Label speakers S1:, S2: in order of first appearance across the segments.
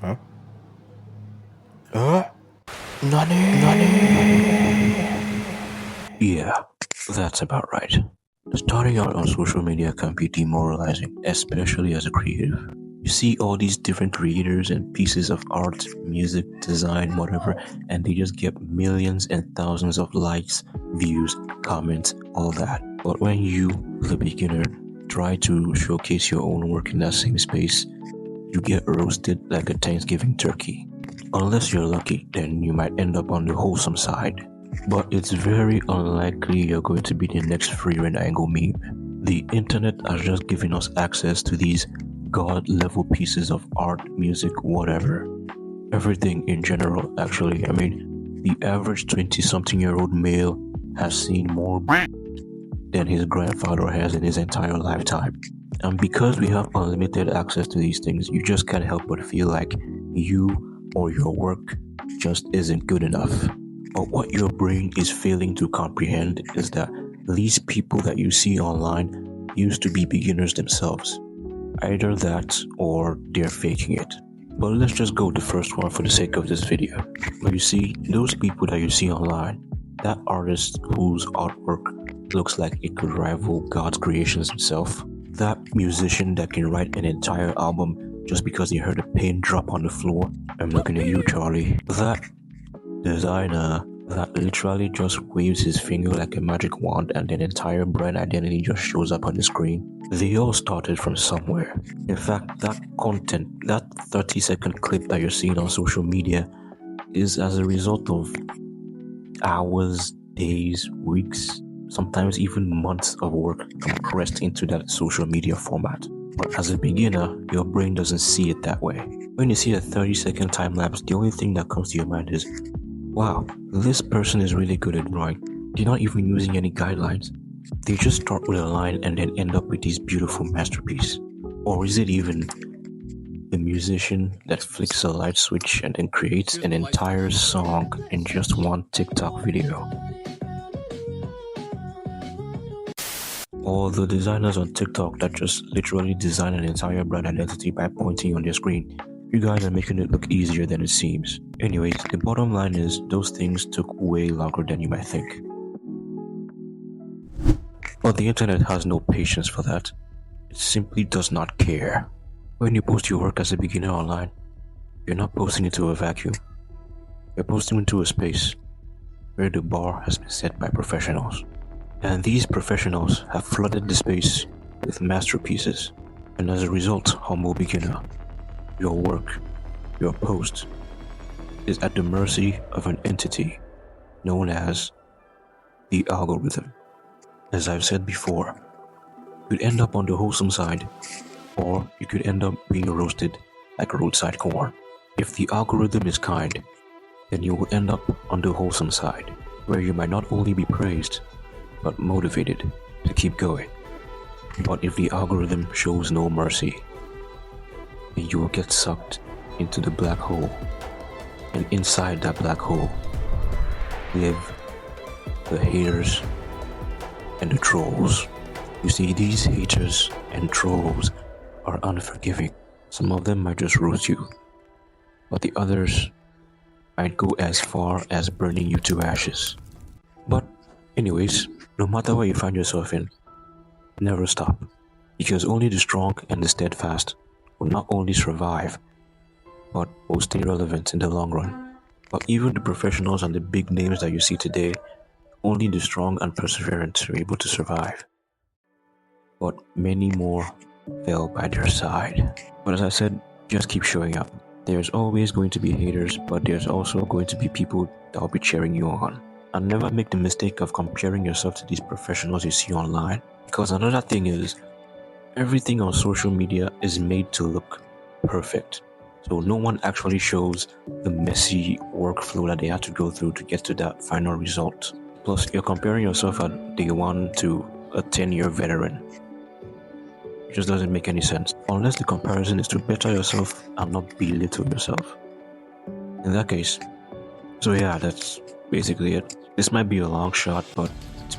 S1: Huh? Huh? Nani?
S2: Yeah, that's about right. Starting out on social media can be demoralizing, especially as a creative. You see all these different creators and pieces of art, music, design, whatever, and they just get millions and thousands of likes, views, comments, all that. But when you, the beginner, try to showcase your own work in that same space, you get roasted like a Thanksgiving turkey. Unless you're lucky, then you might end up on the wholesome side. But it's very unlikely you're going to be the next free rent angle meme. The internet has just given us access to these god level pieces of art, music, whatever. Everything in general, actually. I mean, the average 20 something year old male has seen more than his grandfather has in his entire lifetime. And because we have unlimited access to these things, you just can't help but feel like you or your work just isn't good enough. But what your brain is failing to comprehend is that these people that you see online used to be beginners themselves. Either that or they're faking it. But let's just go with the first one for the sake of this video. But you see, those people that you see online, that artist whose artwork looks like it could rival God's creations himself, that musician that can write an entire album just because he heard a pin drop on the floor, I'm looking at you, Charlie, that designer that literally just waves his finger like a magic wand and an entire brand identity just shows up on the screen. They all started from somewhere. In fact, that content, that 30-second clip that you're seeing on social media is as a result of hours, days, weeks, sometimes even months of work compressed into that social media format. But as a beginner, your brain doesn't see it that way. When you see a 30-second time lapse, the only thing that comes to your mind is, wow, this person is really good at drawing. They're not even using any guidelines. They just start with a line and then end up with this beautiful masterpiece. Or is it even the musician that flicks a light switch and then creates an entire song in just one TikTok video? Or the designers on TikTok that just literally design an entire brand identity by pointing on their screen. You guys are making it look easier than it seems. Anyways, the bottom line is those things took way longer than you might think. But the internet has no patience for that. It simply does not care. When you post your work as a beginner online, you're not posting it to a vacuum. You're posting it to a space where the bar has been set by professionals. And these professionals have flooded the space with masterpieces. And as a result, humble beginner, your work, your post, is at the mercy of an entity known as the algorithm. As I've said before, you could end up on the wholesome side, or you could end up being roasted like roadside corn. If the algorithm is kind, then you will end up on the wholesome side, where you might not only be praised, but motivated to keep going. But if the algorithm shows no mercy, then you will get sucked into the black hole, and inside that black hole live the haters and the trolls. You see, these haters and trolls are unforgiving. Some of them might just roast you, but the others might go as far as burning you to ashes. But anyways, no matter where you find yourself in, never stop, because only the strong and the steadfast will not only survive, but will stay relevant in the long run. But even the professionals and the big names that you see today, only the strong and perseverant are able to survive. But many more fell by their side. But as I said, just keep showing up. There's always going to be haters, but there's also going to be people that will be cheering you on. And never make the mistake of comparing yourself to these professionals you see online. Because another thing is, everything on social media is made to look perfect. So no one actually shows the messy workflow that they had to go through to get to that final result. Plus, you're comparing yourself at day one to a 10-year veteran. It just doesn't make any sense. Unless the comparison is to better yourself and not belittle yourself. In that case, so yeah, that's basically it. This might be a long shot, but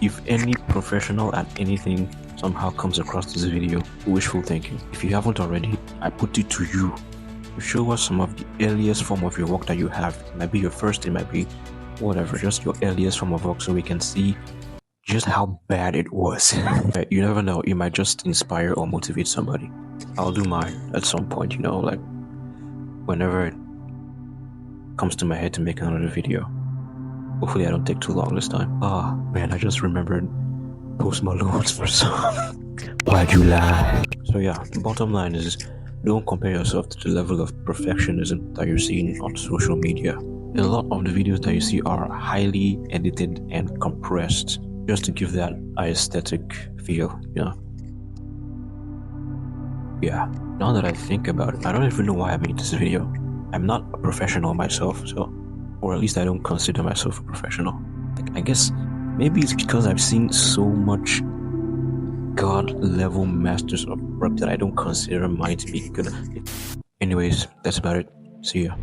S2: if any professional at anything somehow comes across this video, wishful thinking. If you haven't already, I put it to you. show us some of the earliest form of your work that you have. It might be your first, it might be whatever, just your earliest form of work, so we can see just how bad it was. You never know, it might just inspire or motivate somebody. I'll do mine at some point, you know, like whenever it comes to my head to make another video. Hopefully I don't take too long this time. Ah, man, I just remembered Post Malone's first song. Why'd you lie? So yeah, the bottom line is, don't compare yourself to the level of perfectionism that you're seeing on social media. A lot of the videos that you see are highly edited and compressed just to give that aesthetic feel, you know? Yeah, now that I think about it, I don't even know why I made this video. I'm not a professional myself, so, or at least I don't consider myself a professional. Like, I guess maybe it's because I've seen so much God-level masters of work that I don't consider mine to be good. Anyways, that's about it. See ya.